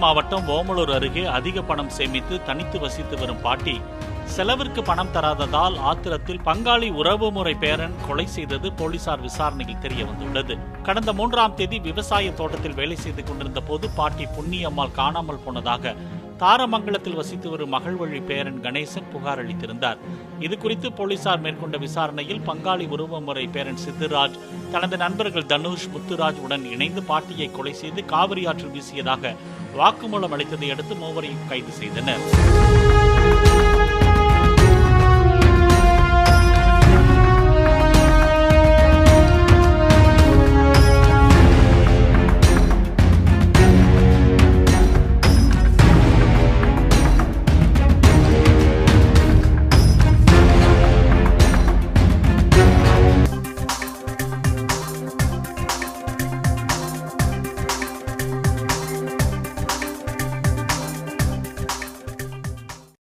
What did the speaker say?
மாவட்டம் ஓமலூர் அருகே அதிக பணம் சேமித்து தனித்து வசித்து வரும் பாட்டி செலவிற்கு பணம் தராததால் ஆத்திரத்தில் பங்காளி உறவுமுறை பேரன் கொலை செய்தது போலீசார் விசாரணையில் தெரிய வந்துள்ளது. கடந்த 3ஆம் தேதி விவசாய தோட்டத்தில் வேலை செய்து கொண்டிருந்த போது பாட்டி புண்ணியம்மாள் காணாமல் போனதாக தாரமங்கலத்தில் வசித்து வரும் மகள்வழி பேரன் கணேசன் புகார் அளித்திருந்தார். இதுகுறித்து போலீசார் மேற்கொண்ட விசாரணையில் பங்காளி உறவுமுறை பேரன் சித்துராஜ் தனது நண்பர்கள் தனுஷ், முத்துராஜ் உடன் இணைந்து பாட்டியை கொலை செய்து காவிரி ஆற்றில் வீசியதாக வாக்குமூலம் அளித்ததை அடுத்து மூவரையும் கைது செய்தனர்.